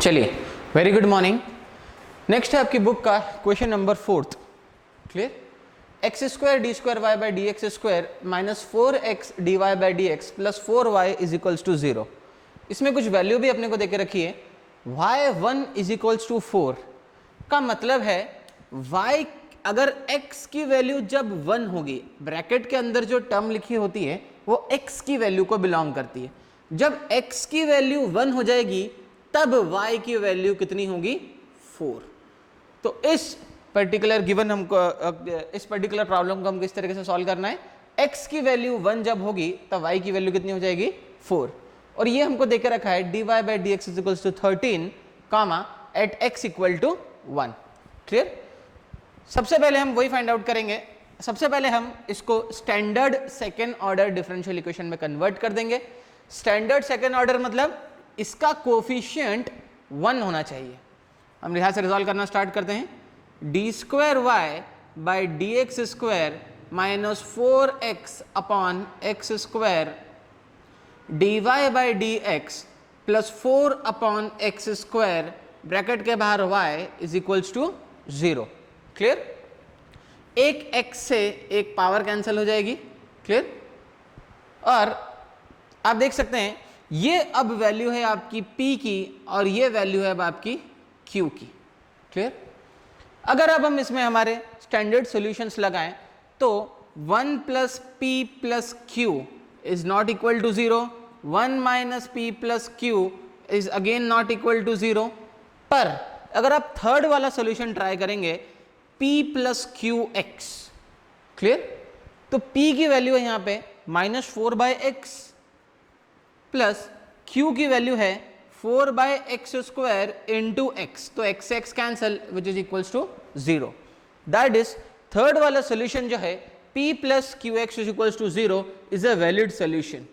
चलिए, very good morning. Next है आपकी बुक का question number 4। Clear. X square d square y by D x square minus 4x d y by D x plus 4y is equals to 0। इसमें कुछ value भी अपने को देके रखी है। y1 इज इक्वल्स टू 4 का मतलब है y अगर x की वैल्यू जब 1 होगी, ब्रैकेट के अंदर जो टर्म लिखी होती है वो x की वैल्यू को बिलोंग करती है। जब x की वैल्यू 1 हो जाएगी तब y की वैल्यू कितनी होगी? 4। तो इस पर्टिकुलर गिवन हमको इस पर्टिकुलर प्रॉब्लम को हमको इस तरीके से सॉल्व करना है। x की वैल्यू 1 जब होगी तब y की वैल्यू कितनी हो जाएगी? 4। और ये हमको देकर रखा है dy by D x is equals to 13 comma at x equal to 1। Clear. सबसे पहले हम वही फाइंड आउट करेंगे। सबसे पहले हम इसको standard second order differential equation में कन्वर्ट कर देंगे। स्टैंडर्ड सेकेंड ऑर्डर मतलब इसका कोफिशिएंट 1 होना चाहिए। हम यहां से रिजॉल्व करना स्टार्ट करते हैं। D square y by D x square minus 4x upon x square d y by D x plus 4 upon x square bracket के बाहर y is equals to 0। Clear. एक x से एक पावर कैंसिल हो जाएगी। Clear. और आप देख सकते हैं ये अब वैल्यू है आपकी p की और ये वैल्यू है अब आपकी q की। क्लियर। अगर अब हम इसमें हमारे स्टैंडर्ड सॉल्यूशंस लगाएं तो 1 plus p plus q is not equal to 0, 1 minus p plus q is again not equal to 0। पर अगर आप थर्ड वाला सॉल्यूशन ट्राई करेंगे p plus q x. Clear. तो p की वैल्यू है यहां पे minus 4 by x plus q की वैल्यू है 4 by x square into x. तो x से x cancel which is equals to 0। That is third वाला सोल्यूशन जो है p plus q x is equals to 0 is a valid solution.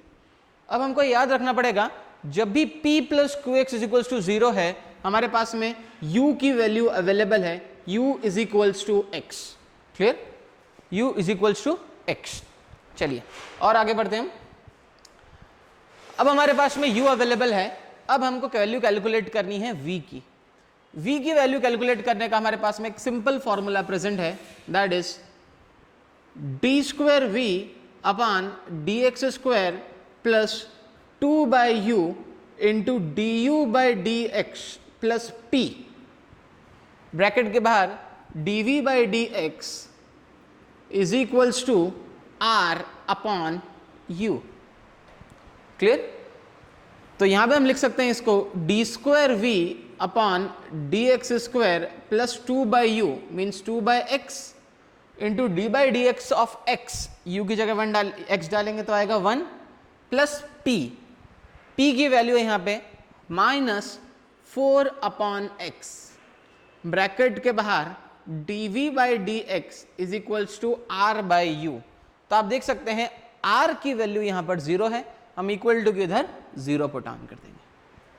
अब हमको याद रखना पड़ेगा जब भी p plus q x is equals to 0 है हमारे पास में u की वैल्यू अवेलेबल है, u is equals to x। Clear. u is equals to x। चलिए और आगे बढ़ते हैं। अब हमारे पास में u अवेलेबल है। अब हमको वैल्यू कैलकुलेट करनी है v की। v की वैल्यू कैलकुलेट करने का हमारे पास में एक सिंपल फॉर्मूला प्रेजेंट है, that is d square v upon D x square plus 2 by u into d u by D x plus p bracket के बाहर dv by D x is equals to r upon u। Clear. तो यहां पे हम लिख सकते हैं इसको d square we upon D x square plus 2 by u means 2 by x into d by D x of x. You की जगह 1 x डालेंगे तो आएगा 1 प्लस p की वैल्यू है यहां पे माइनस 4 अपॉन एक्स ब्रैकेट के बाहर dv by D x is equals to r by u. तो आप देख सकते हैं r की वैल्यू यहां पर 0 है, हम इक्वल टू के इधर 0 पुट ऑन कर देंगे।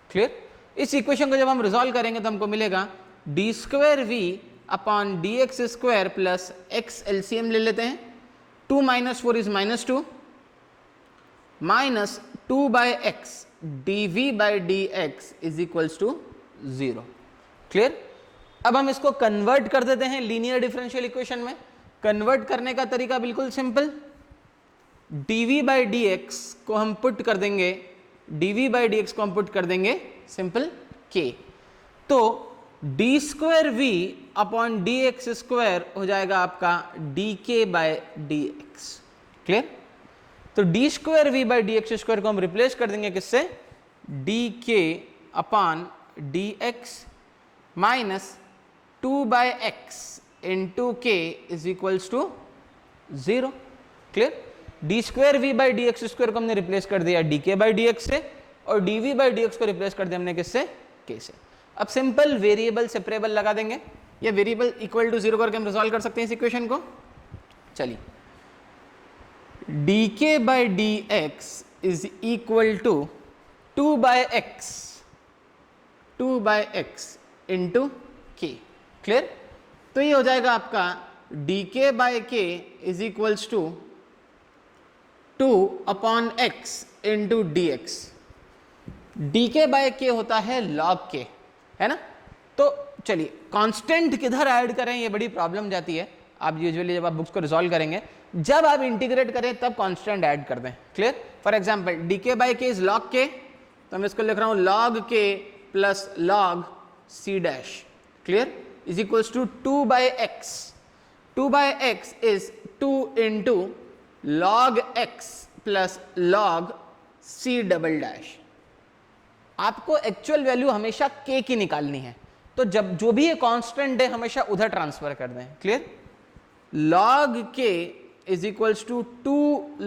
क्लियर। इस इक्वेशन को जब हम रिजॉल्व करेंगे तो हमको मिलेगा d square we upon D x square plus x LCM ले लेते हैं। 2 minus 4 is minus 2 minus 2 by x d v by D x is equals to 0। Clear. अब हम इसको कन्वर्ट कर देते हैं लीनियर डिफरेंशियल इक्वेशन में। कन्वर्ट करने का तरीका बिल्कुल simple. dv by D x को हम पुट कर देंगे, dv बाई डी एक्स को हम पुट कर देंगे सिंपल k। तो D square we upon D x square हो जाएगा आपका dk by D x. Clear. तो D square V by D x square को हम रिप्लेस कर देंगे किससे? dk upon D X minus 2 by x into K is equals to 0। Clear. D square V by D x square को हमने replace कर दिया D k by D x से और d v by D x को replace कर दिया हमने किससे? के से। अब सिंपल वेरिएबल सेपरेबल लगा देंगे। ये वेरिएबल इक्वल टू 0 करके हम रिजॉल्व कर सकते हैं इस इक्वेशन को। चलिए d k by D x is equal to 2 by x into k. Clear. तो ये हो जाएगा आपका d k by k is equals to 2 upon x into d x. D k by k होता है लॉग के। है ना। तो चलिए कांस्टेंट किधर ऐड करें ये बड़ी प्रॉब्लम जाती है। आप यूजुअली जब आप बुक्स को रिजॉल्व करेंगे, जब आप इंटीग्रेट करें तब कांस्टेंट ऐड कर दें। Clear. For example d k by k is log k, तो मैं इसको लिख रहा हूं log k plus log c dash, clear, is equals to 2 by x. 2 by x is 2 into log x plus log c double dash. आपको actual value हमेशा k की निकालनी है, तो जब जो भी ये कांस्टेंट है हमेशा उधर ट्रांसफर कर दें। Clear. log k is equals to 2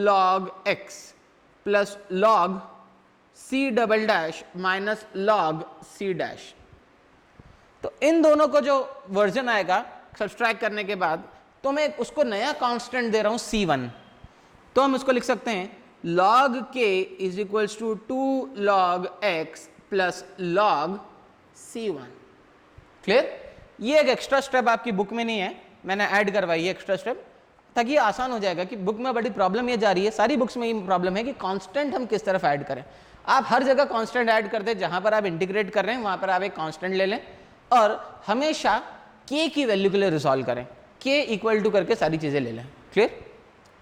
log x plus log c double dash minus log c dash. तो इन दोनों को जो वर्जन आएगा सब्सट्रैक्ट करने के बाद, तो मैं उसको नया कांस्टेंट दे रहा हूं c1, तो हम उसको लिख सकते हैं log k is equals to 2 log x plus log c1। Clear. ये एक एक्स्ट्रा स्टेप आपकी बुक में नहीं है, मैंने ऐड करवाई है एक्स्ट्रा स्टेप, ताकि ये आसान हो जाएगा। कि बुक में बड़ी प्रॉब्लम ये जा रही है, सारी बुक्स में ये प्रॉब्लम है कि कांस्टेंट हम किस तरफ ऐड करें। आप हर जगह कांस्टेंट ऐड कर दें, जहां पर आप इंटीग्रेट कर रहे हैं वहां पर आप एक कांस्टेंट ले लें और हमेशा k की वैल्यू के लिए रिजॉल्व करें, k इक्वल टू करके सारी चीजें ले लें। क्लियर।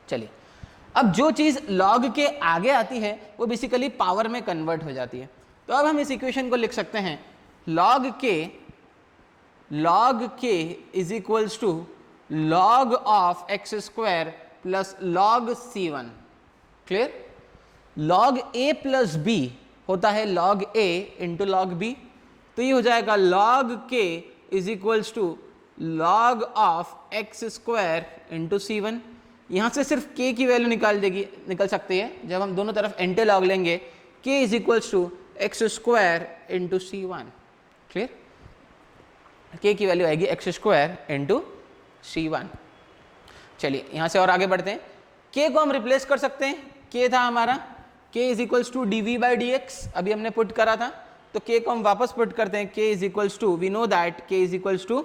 चलिए अब जो चीज log के आगे आती है वो बेसिकली पावर में कन्वर्ट हो जाती है। तो अब हम इस इक्वेशन को लिख सकते हैं log k is equals to log of x square plus log c1। Clear. log a plus b होता है log a into log b, तो ये हो जाएगा log k is equals to log of x square into c1। यहां से सिर्फ k की वैल्यू निकल सकती है जब हम दोनों तरफ एंटी लॉग लेंगे, k is equals to x square into c1। Clear. k की वैल्यू आएगी एक्स स्क्वायर इंटू c1। चलिए यहां से और आगे बढ़ते हैं। k को हम रिप्लेस कर सकते हैं, k था हमारा k is equals to d v by D x, अभी हमने पुट करा था, तो k को हम वापस पुट करते हैं। k is equals to, we know that k is equals to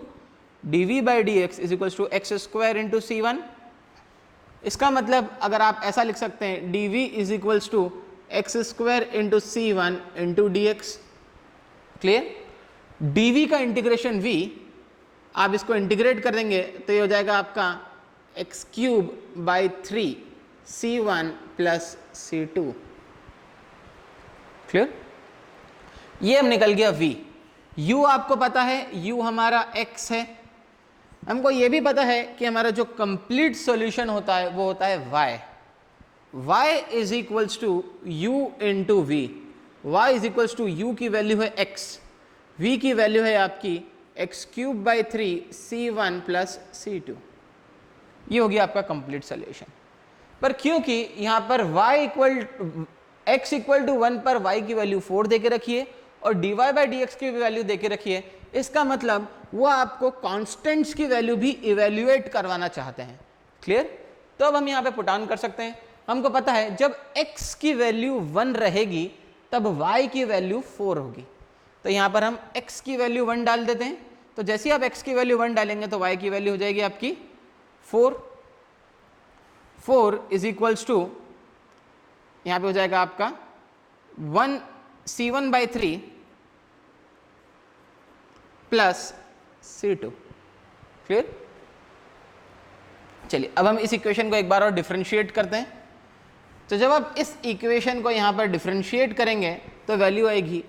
d v by D x is equals to x square into c1। इसका मतलब अगर आप ऐसा लिख सकते हैं d v is equals to x square into c1 into d x. Clear. D v का integration v, आप इसको इंटीग्रेट कर देंगे तो ये हो जाएगा आपका x cube by 3 c1 plus c2। Clear. ये अब निकल गया v। u आपको पता है, u हमारा x है। हमको ये भी पता है कि हमारा जो कंप्लीट सॉल्यूशन होता है वो होता है y। y is equals to u into v. y is equals to u की वैल्यू है x, v की वैल्यू है आपकी x cube by 3 c1 plus c2। ये हो गया आपका कंप्लीट सॉल्यूशन। पर क्योंकि यहाँ पर x इक्वल टू 1 पर y की वैल्यू 4 देके रखिए और dy बाई डी एक्स की वैल्यू देके रखिए, इसका मतलब वो आपको कांस्टेंट्स की वैल्यू भी इवेल्युएट करवाना चाहते हैं। क्लियर। तो अब हम यहाँ पे पुट ऑन कर सकते हैं। हमको पता है जब x की वैल्यू 1 रहेगी तब y की वैल्यू 4 होगी, तो यहाँ पर हम x की वैल्यू 1 डाल देते हैं। तो जैसे ही आप x की वैल्यू 1 डालेंगे तो y की वैल्यू हो जाएगी आपकी 4। 4 इज इक्वल्स टू, यहाँ पे हो जाएगा आपका 1 c1 by 3 plus c2। Clear. चलिए अब हम इस इक्वेशन को एक बार और डिफरेंशिएट करते हैं। तो जब आप इस इक्वेशन को यहाँ पर डिफरेंशिएट करेंगे तो वैल्यू आएगी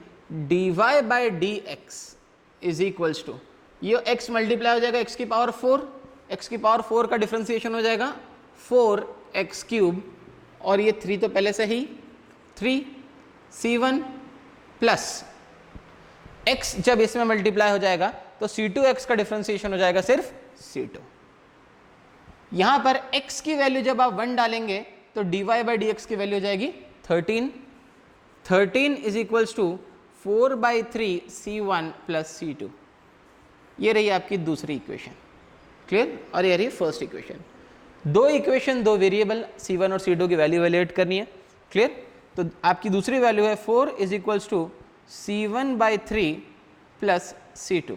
dy by D x is equals to, ये x मल्टीप्लाई हो जाएगा x की पावर 4, x की पावर 4 का डिफरेंशिएशन हो जाएगा 4x क्यूब, और ये 3 तो पहले से ही 3 c1 प्लस x जब इसमें मल्टीप्लाई हो जाएगा तो c2x का डिफरेंशिएशन हो जाएगा सिर्फ c2। यहां पर x की वैल्यू जब आप 1 डालेंगे तो dy बाई डी एक्स की वैल्यू हो जाएगी 13। 13 is equals to 4 by 3 c1 plus c2। ये रही आपकी दूसरी इक्वेशन। क्लियर। और ये रही फर्स्ट इक्वेशन। दो इक्वेशन, दो वेरिएबल c1 और c2 की वैल्यू वैल्यूएट करनी है। क्लियर। तो आपकी दूसरी वैल्यू है 4 is equals to c1 by 3 plus c2।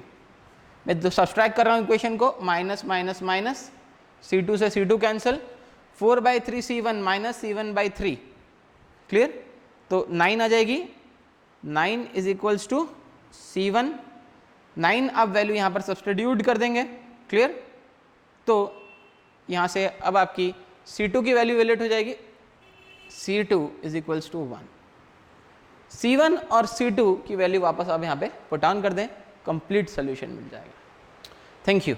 मैं तो सब्सट्रैक्ट कर रहा हूँ इक्वेशन को, माइनस माइनस माइनस, c2 से c2 cancel, 4 by 3 c1 minus c1 by 3। Clear. तो 9 आ जाएगी, 9 इज इक्वल्स टू c1 9 आप वैल्यू यहाँ पर सब्सटीट्यूट कर देंगे, क्लियर। तो यहाँ से अब आपकी C2 की वैल्यू वैलिड हो जाएगी, C2 is equals to 1। C1 और C2 की वैल्यू वापस आप यहाँ पे पुट ऑन कर दें, कंप्लीट सोल्यूशन मिल जाएगा। Thank you.